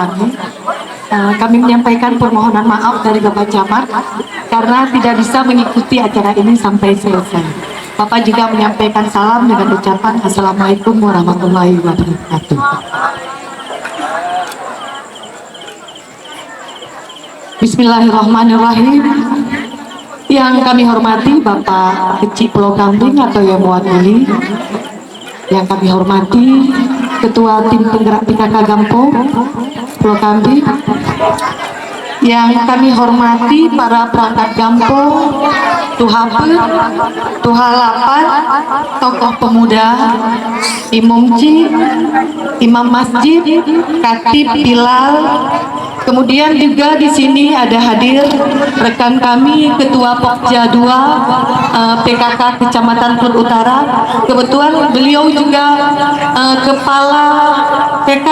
kami. Kami menyampaikan permohonan maaf dari Bapak Camat karena tidak bisa mengikuti acara ini sampai selesai. Bapak juga menyampaikan salam dengan ucapan Assalamualaikum warahmatullahi wabarakatuh. Bismillahirrahmanirrahim. Yang kami hormati Bapak Kecik Pulau Kambing atau yang mewakili, yang kami hormati Ketua Tim Penggerak PKK Gampong Pulau Kambing, yang kami hormati para perangkat Gampong, Tuhape, Tuhalapan, tokoh pemuda, Imumci, Imam Masjid, Katib Bilal. Kemudian juga di sini ada hadir rekan kami Ketua Pokja 2 PKK Kecamatan Klub Utara. Kebetulan beliau juga Kepala TK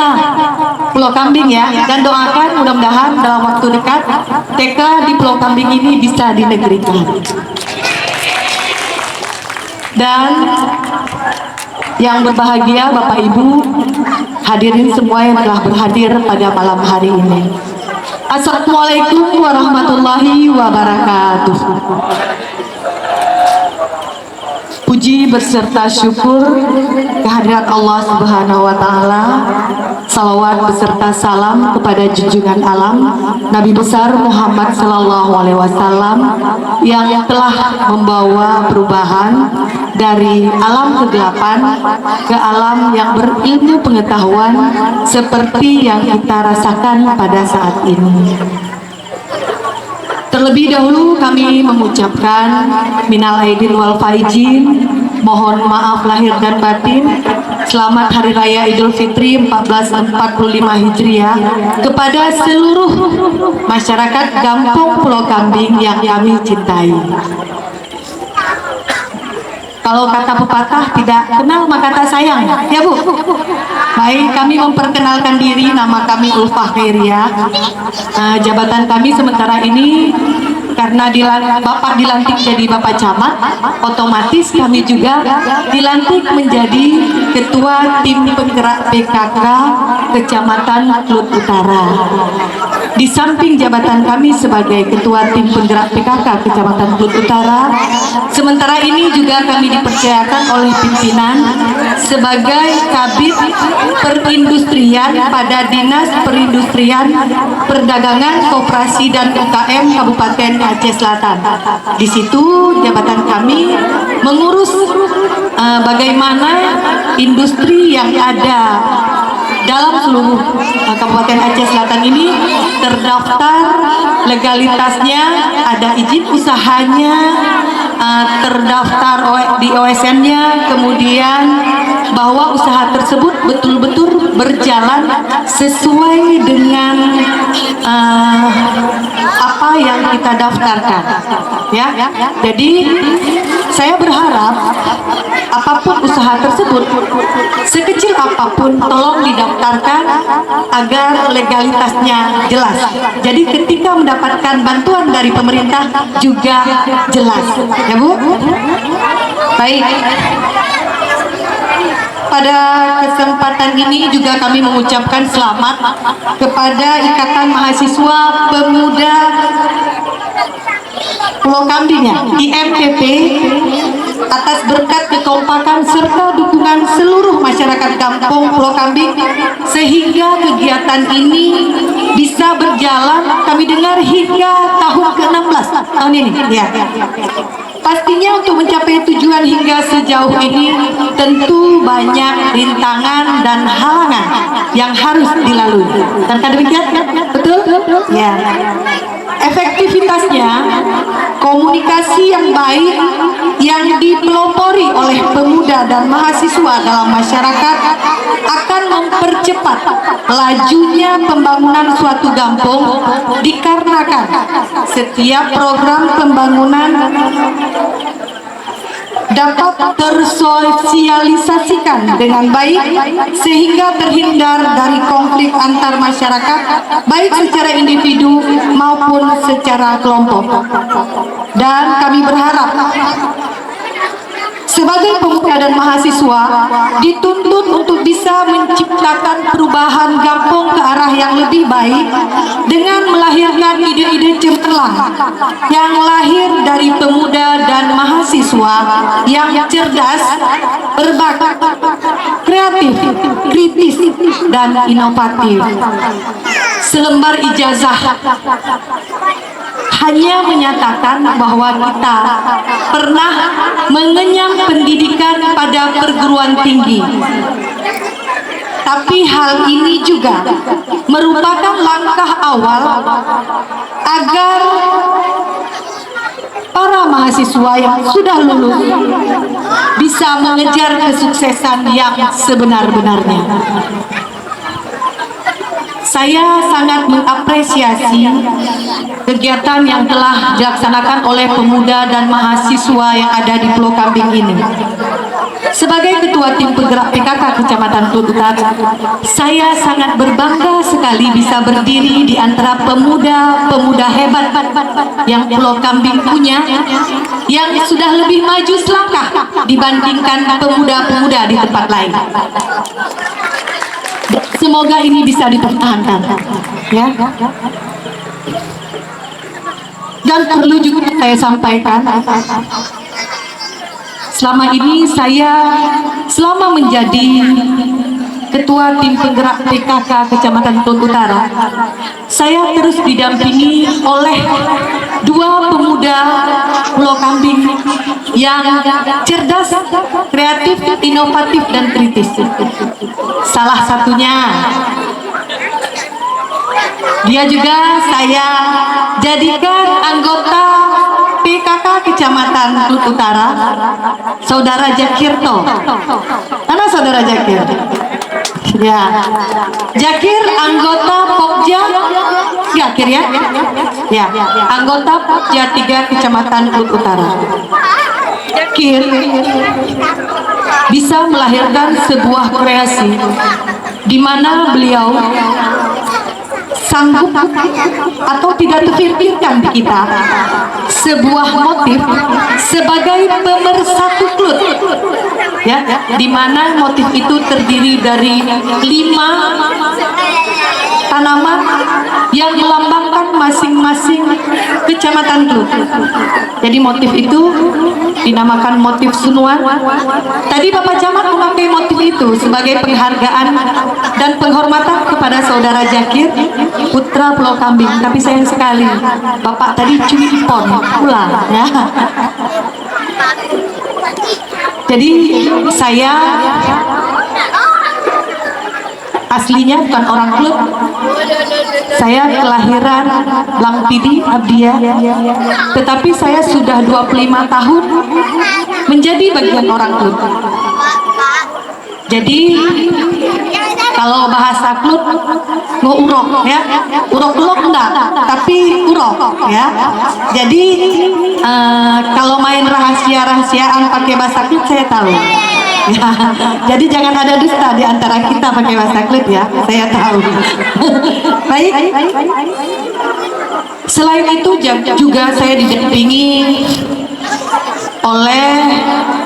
Pulau Kambing ya, dan doakan mudah-mudahan dalam waktu dekat TK di Pulau Kambing ini bisa dinegerikan. Dan yang berbahagia Bapak Ibu, hadirin semua yang telah berhadir pada malam hari ini. Assalamualaikum warahmatullahi wabarakatuh. Puji beserta syukur kehadirat Allah Subhanahu wa Ta'ala. Salawat beserta salam kepada junjungan alam Nabi besar Muhammad Sallallahu Alaihi Wasallam yang telah membawa perubahan dari alam kegelapan ke alam yang berilmu pengetahuan seperti yang kita rasakan pada saat ini. Terlebih dahulu kami mengucapkan minal aidin wal faizin, mohon maaf lahir dan batin. Selamat Hari Raya Idul Fitri 1445 Hijriah kepada seluruh masyarakat Gampong Pulau Kambing yang kami cintai. Kalau kata pepatah tidak kenal maka tak sayang, ya Bu. Baik, kami memperkenalkan diri, nama kami Ulfah Khairia. Jabatan kami sementara ini karena Bapak dilantik jadi Bapak Camat, otomatis kami juga dilantik menjadi Ketua Tim Penggerak PKK Kecamatan Klub Utara. Di samping jabatan kami sebagai Ketua Tim Penggerak PKK Kecamatan Klub Utara, sementara ini juga kami dipercayakan oleh pimpinan sebagai Kabid Perindustrian pada Dinas Perindustrian, Perdagangan, Koperasi dan UKM Kabupaten Aceh Selatan. Di situ jabatan kami mengurus bagaimana industri yang ada dalam seluruh Kabupaten Aceh Selatan ini terdaftar, legalitasnya, ada izin usahanya, terdaftar di OSN-nya, kemudian bahwa usaha tersebut betul-betul berjalan sesuai dengan apa yang kita daftarkan, ya. Jadi saya berharap apapun usaha tersebut, sekecil apapun, tolong didaftarkan agar legalitasnya jelas. Jadi ketika mendapatkan bantuan dari pemerintah juga jelas, ya Bu. Baik. Pada kesempatan ini juga kami mengucapkan selamat kepada Ikatan Mahasiswa Pemuda Pulau Kambing ya, IMPP, atas berkat kekompakan serta dukungan seluruh masyarakat Gampong Pulau Kambing sehingga kegiatan ini bisa berjalan, kami dengar hingga tahun ke-16 tahun ini ya. Pastinya untuk mencapai tujuan hingga sejauh ini tentu banyak rintangan dan halangan yang harus dilalui. Dan demikian, betul? Ya. Efektivitasnya, komunikasi yang baik yang dipelopori oleh pemuda dan mahasiswa dalam masyarakat akan mempercepat lajunya pembangunan suatu kampung, dikarenakan setiap program pembangunan dapat tersosialisasikan dengan baik sehingga terhindar dari konflik antar masyarakat baik secara individu maupun secara kelompok. Dan kami berharap sebagai pemuda dan mahasiswa dituntut untuk bisa menciptakan perubahan Gampong ke arah yang lebih baik dengan melahirkan ide-ide cemerlang yang lahir dari pemuda dan mahasiswa yang cerdas, berbakat, kreatif, kritis, dan inovatif. Selembar ijazah hanya menyatakan bahwa kita pernah mengenyam pendidikan pada perguruan tinggi. Tapi hal ini juga merupakan langkah awal agar para mahasiswa yang sudah lulus bisa mengejar kesuksesan yang sebenar-benarnya. Saya sangat mengapresiasi kegiatan yang telah dilaksanakan oleh pemuda dan mahasiswa yang ada di Pulau Kambing ini. Sebagai Ketua Tim Penggerak PKK Kecamatan Kelut Utara, saya sangat berbangga sekali bisa berdiri di antara pemuda-pemuda hebat yang Pulau Kambing punya, yang sudah lebih maju selangkah dibandingkan pemuda-pemuda di tempat lain. Semoga ini bisa dipertahankan, ya. Dan perlu juga saya sampaikan, selama ini selama menjadi Ketua Tim Penggerak PKK Kecamatan Kelut Utara, saya terus didampingi oleh dua pemuda Pulau Kambing yang cerdas, kreatif, inovatif, dan kritis. Salah satunya, dia juga saya jadikan anggota PKK Kecamatan Kelut Utara, Saudara Jakirto. Mana Saudara Jakir? Ya, Jakir anggota Pokja, Jakir ya? Ya, anggota Pokja 3 Kecamatan Kelut Utara. Jakir bisa melahirkan sebuah kreasi di mana beliau sanggup atau tidak terpikirkan di kita sebuah motif sebagai pemersatu Kelut, ya, di mana motif itu terdiri dari 5 tanaman yang melambangkan masing-masing kecamatan Kelut. Jadi motif itu dinamakan motif Sunuan. Tadi Bapak Camat memakai motif itu sebagai penghargaan dan penghormatan kepada Saudara Jakir, putra Pulau Kambing. Tapi sayang sekali, Bapak tadi curi pon pulang, ya. Jadi saya aslinya bukan orang Kelut. Saya kelahiran Langpidi, Abdia, tetapi saya sudah 25 tahun menjadi bagian orang Kelut. Jadi kalau bahasa Kelut ngurok, ya, urok-urok enggak, tapi urok, ya. Jadi kalau main rahasia-rahasiaan pakai bahasa Kelut saya tahu. Ya, jadi jangan ada dusta di antara kita pakai bahasa Kelut, ya. Saya tahu. Baik. Selain itu juga saya didampingi oleh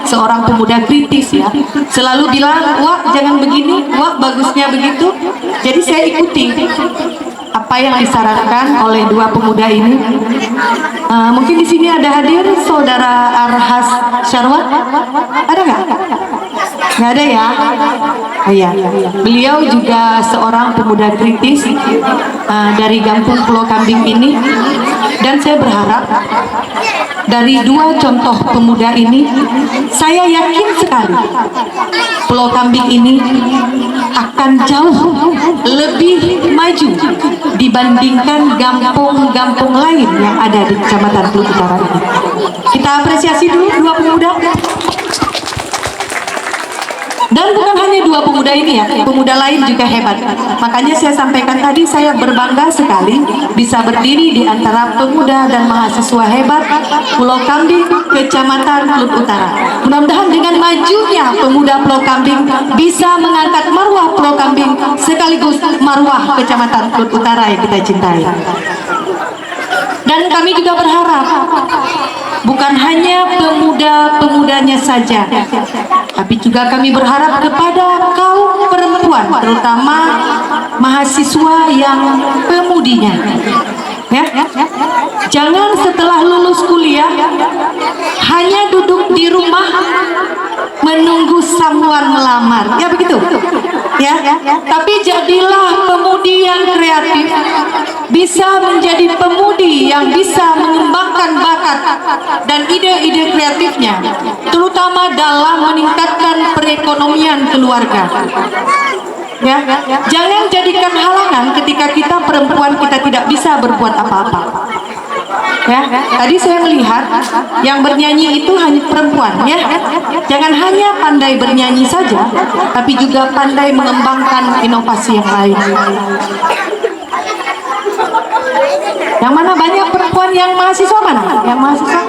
seorang pemuda kritis, ya. Selalu bilang, "Wah, jangan begini, wah bagusnya begitu." Jadi saya ikuti apa yang disarankan oleh dua pemuda ini. Mungkin di sini ada hadir Saudara Arhas Syarwat. Ada nggak? Nggak ada, ya. Oh iya, beliau juga seorang pemuda kritis dari Gampung Pulau Kambing ini, dan saya berharap dari dua contoh pemuda ini, saya yakin sekali Pulau Kambing ini akan jauh lebih maju dibandingkan gampung-gampung lain yang ada di Kecamatan Kelut Utara ini. Kita apresiasi dulu dua pemuda. Dan bukan hanya dua pemuda ini, ya, pemuda lain juga hebat. Makanya saya sampaikan tadi, saya berbangga sekali bisa berdiri di antara pemuda dan mahasiswa hebat Pulau Kambing, Kecamatan Kelut Utara. Mudah-mudahan dengan majunya pemuda Pulau Kambing bisa mengangkat marwah Pulau Kambing sekaligus marwah Kecamatan Kelut Utara yang kita cintai. Dan kami juga berharap bukan hanya pemuda-pemudanya saja, tapi juga kami berharap kepada kaum perempuan, terutama mahasiswa yang pemudinya. Ya, jangan setelah lulus kuliah hanya duduk di rumah menunggu someone melamar, ya begitu, ya. Tapi jadilah pemudi yang kreatif, bisa menjadi pemudi yang bisa mengembangkan bakat dan ide-ide kreatifnya, terutama dalam meningkatkan perekonomian keluarga. Ya, jangan jadikan halangan ketika kita perempuan kita tidak bisa berbuat apa-apa. Ya, tadi saya melihat yang bernyanyi itu hanya perempuan, ya. Jangan hanya pandai bernyanyi saja, tapi juga pandai mengembangkan inovasi yang lain. Yang mana banyak perempuan yang mahasiswa mana? Yang mahasiswa?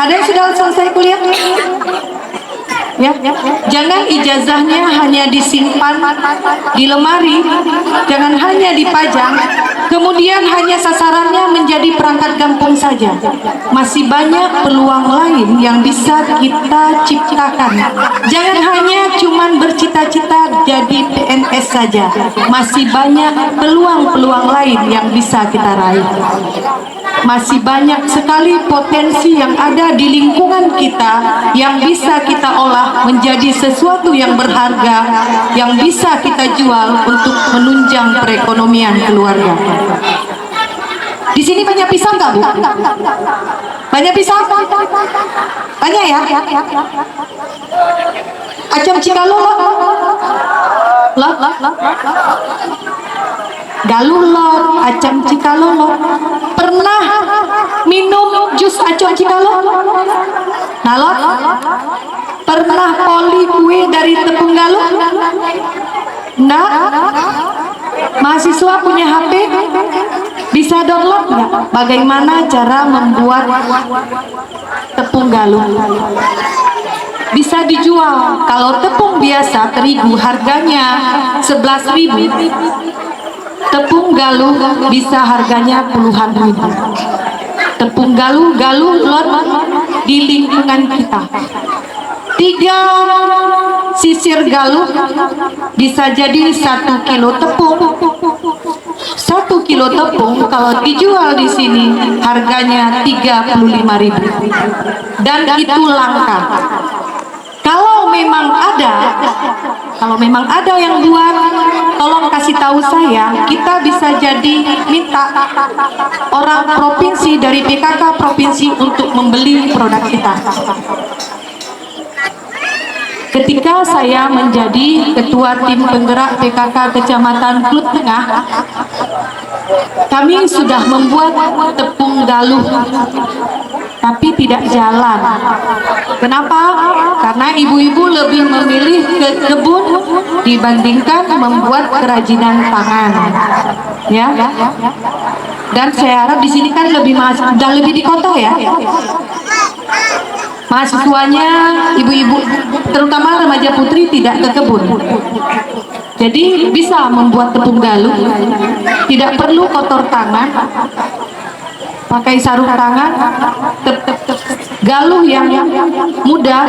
Ada yang sudah selesai kuliah? Ya, jangan ijazahnya hanya disimpan di lemari, jangan hanya dipajang, kemudian hanya sasarannya menjadi perangkat kampung saja. Masih banyak peluang lain yang bisa kita ciptakan. Jangan hanya cuman bercita-cita jadi PNS saja. Masih banyak peluang-peluang lain yang bisa kita raih. Masih banyak sekali potensi yang ada di lingkungan kita yang bisa kita olah menjadi sesuatu yang berharga, yang bisa kita jual untuk menunjang perekonomian keluarga. Di sini banyak pisang nggak, Bu? Banyak pisang? Banyak ya? Acam Cikalo loh. Galuh lo, acam Cikalo lo. Pernah minum jus acam Cikalo? Nalot? Pernah poli kue dari tepung galuh? Nggak? Mahasiswa punya HP? Bisa download nggak? Bagaimana cara membuat tepung galuh? Bisa dijual. Kalau tepung biasa terigu harganya 11.000. Tepung galuh bisa harganya puluhan ribu. Tepung galuh lot di lingkungan kita. 3 sisir galuh bisa jadi 1 kilo tepung. 1 kilo tepung kalau dijual di sini harganya 35.000. Dan itu langka. Kalau memang ada yang buat, tolong kasih tahu saya. Kita bisa jadi minta orang provinsi dari PKK provinsi untuk membeli produk kita. Ketika saya menjadi ketua tim penggerak PKK Kecamatan Klut Tengah, kami sudah membuat tepung galuh, tapi tidak jalan. Kenapa? Karena ibu-ibu lebih memilih ke kebun dibandingkan membuat kerajinan tangan. Ya. Dan saya harap di sini kan dan lebih di kota ya. Mahasiswanya, ibu-ibu, terutama remaja putri tidak ke kebun. Jadi bisa membuat tepung galuh, tidak perlu kotor tangan, pakai sarung tangan. Galuh yang muda,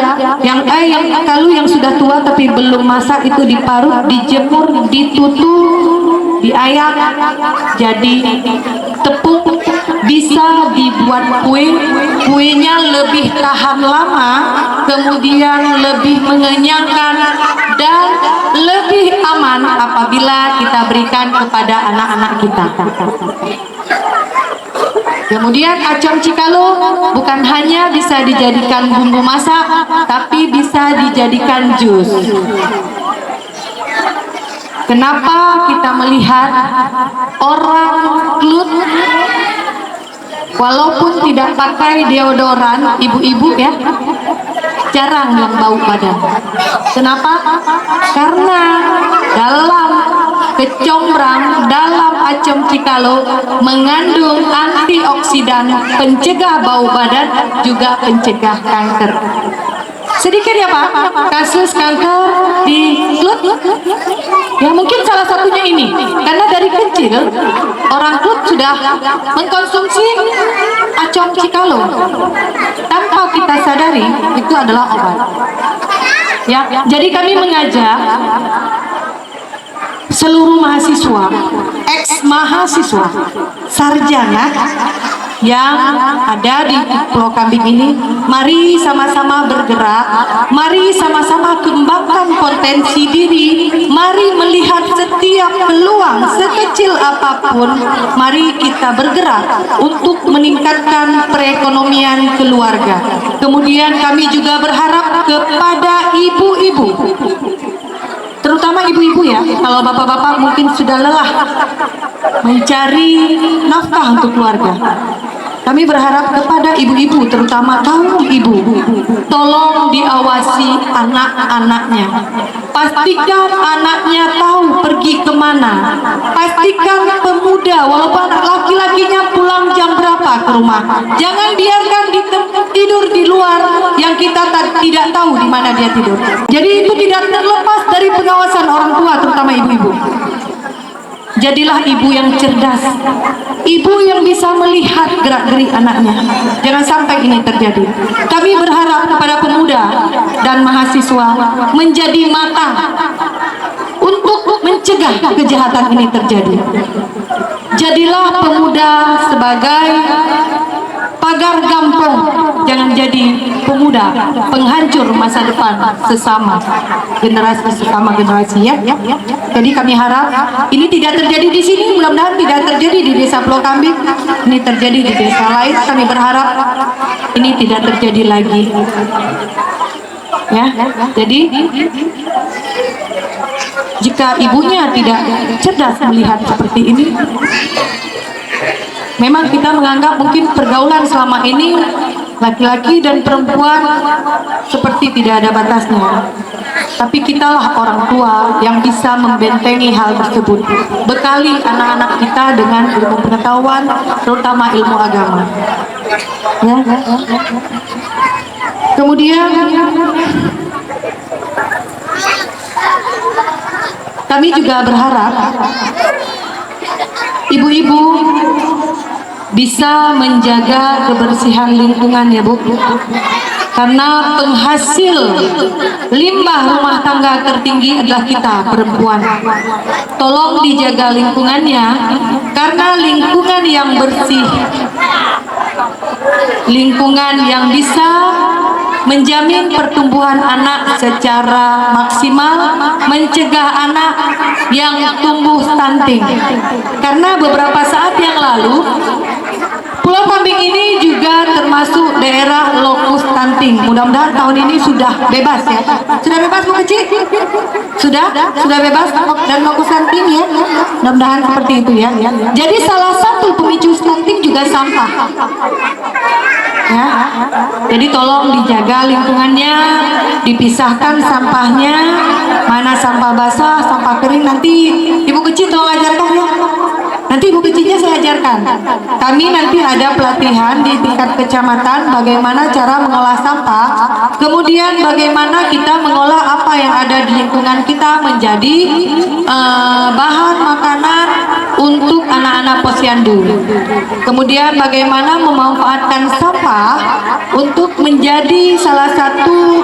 galuh yang sudah tua tapi belum masak itu diparut, dijemur, ditutup, diayak, jadi tepung. Bisa dibuat kuenya lebih tahan lama, kemudian lebih mengenyangkan dan lebih aman apabila kita berikan kepada anak-anak kita. Kemudian acam Cikalo bukan hanya bisa dijadikan bumbu masak, tapi bisa dijadikan jus. Kenapa kita melihat orang Klut walaupun tidak pakai deodoran, ibu-ibu ya, jarang yang bau badan. Kenapa? Karena dalam kecombrang, dalam acam Cikalo mengandung antioksidan, pencegah bau badan, juga pencegah kanker. Sedikit ya Pak, kasus kanker di Klut. Ya mungkin salah satunya ini, karena dari kecil orang Klut sudah mengkonsumsi acong cikalo tanpa kita sadari itu adalah obat. Ya, jadi kami mengajak seluruh mahasiswa, ex mahasiswa, sarjana yang ada di Pulau Kambing ini, mari sama-sama bergerak, mari sama-sama kembangkan potensi diri, mari melihat setiap peluang sekecil apapun, mari kita bergerak untuk meningkatkan perekonomian keluarga. Kemudian kami juga berharap kepada ibu-ibu, terutama ibu-ibu ya, kalau bapak-bapak mungkin sudah lelah mencari nafkah untuk keluarga. Kami berharap kepada ibu-ibu, terutama kaum ibu, tolong diawasi anak-anaknya. Pastikan anaknya tahu pergi kemana. Pastikan pemuda, walaupun anak laki-lakinya pulang jam berapa ke rumah. Jangan biarkan tidur di luar yang kita tidak tahu di mana dia tidur. Jadi itu tidak terlepas dari pengawasan orang tua, terutama ibu-ibu. Jadilah ibu yang cerdas, ibu yang bisa melihat gerak-gerik anaknya. Jangan sampai ini terjadi. Kami berharap kepada pemuda dan mahasiswa menjadi mata untuk mencegah kejahatan ini terjadi. Jadilah pemuda sebagai pagar gampong, jangan jadi pemuda penghancur masa depan sesama generasi ya. Jadi kami harap ini tidak terjadi di sini, mudah-mudahan tidak terjadi di desa Pulau Kambing, ini terjadi di desa lain. Kami berharap ini tidak terjadi lagi ya. Jadi jika ibunya tidak cerdas melihat seperti ini, memang kita menganggap mungkin pergaulan selama ini laki-laki dan perempuan seperti tidak ada batasnya. Tapi kitalah orang tua yang bisa membentengi hal tersebut. Bekali anak-anak kita dengan ilmu pengetahuan, terutama ilmu agama. Ya. Kemudian kami juga berharap ibu-ibu bisa menjaga kebersihan lingkungan ya Bu, karena penghasil limbah rumah tangga tertinggi adalah kita perempuan. Tolong dijaga lingkungannya, karena lingkungan yang bersih, lingkungan yang bisa menjamin pertumbuhan anak secara maksimal, mencegah anak yang tumbuh stunting. Karena beberapa saat yang lalu Pulau Kambing ini juga termasuk daerah lokus stunting. Mudah-mudahan tahun ini sudah bebas ya. Sudah bebas Bu Kecil? Sudah bebas dan lokus stunting ya. Mudah-mudahan seperti itu ya. Jadi salah satu pemicu stunting juga sampah. Ya. Jadi tolong dijaga lingkungannya, dipisahkan sampahnya, mana sampah basah, sampah kering. Nanti Ibu Kecil tolong ajarkan ya. Nanti Ibu Kecilnya saya ajarkan. Kami nanti ada pelatihan di tingkat kecamatan bagaimana cara mengolah sampah, kemudian bagaimana kita mengolah apa yang ada di lingkungan kita menjadi bahan makanan untuk anak-anak posyandu. Kemudian bagaimana memanfaatkan sampah untuk menjadi salah satu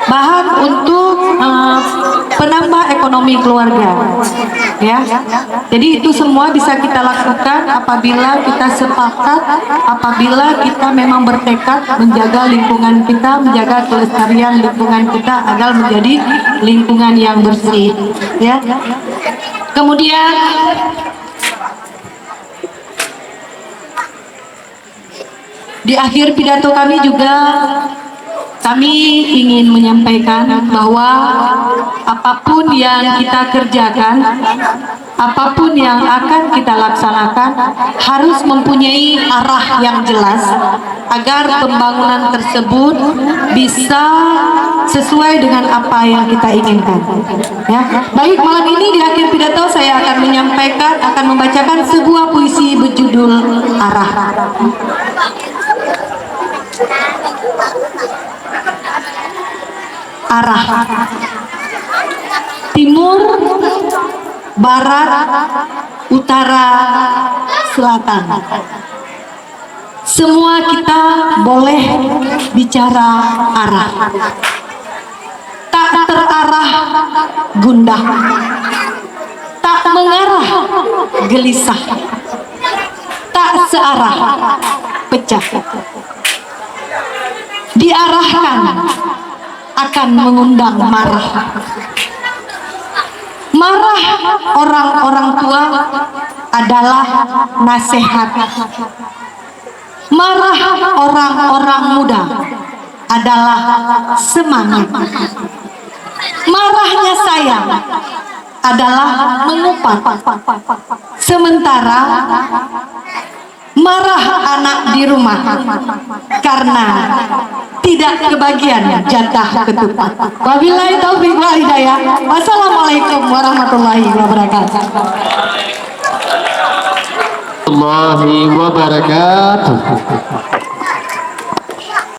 bahan untuk penambah ekonomi keluarga ya. Jadi itu semua bisa kita lakukan apabila kita sepakat, apabila kita memang bertekad menjaga lingkungan kita, menjaga kelestarian lingkungan kita agar menjadi lingkungan yang bersih ya. Kemudian di akhir pidato kami juga kami ingin menyampaikan bahwa apapun yang kita kerjakan, apapun yang akan kita laksanakan harus mempunyai arah yang jelas agar pembangunan tersebut bisa sesuai dengan apa yang kita inginkan. Ya, baik, malam ini di akhir pidato saya akan menyampaikan, akan membacakan sebuah puisi berjudul Arah. arah. Timur, barat, utara, selatan. Semua kita boleh bicara arah. Tak terarah gundah, tak mengarah gelisah, tak searah pecah. Diarahkan akan mengundang marah. Marah orang-orang tua adalah nasihat. Marah orang-orang muda adalah semangat. Marahnya saya adalah mengupat. Sementara marah anak di rumah karena tidak kebagian jatah ketupat. Wabillahi taufiq wal hidayah. Wassalamualaikum warahmatullahi wabarakatuh. Warahmatullahi wabarakatuh.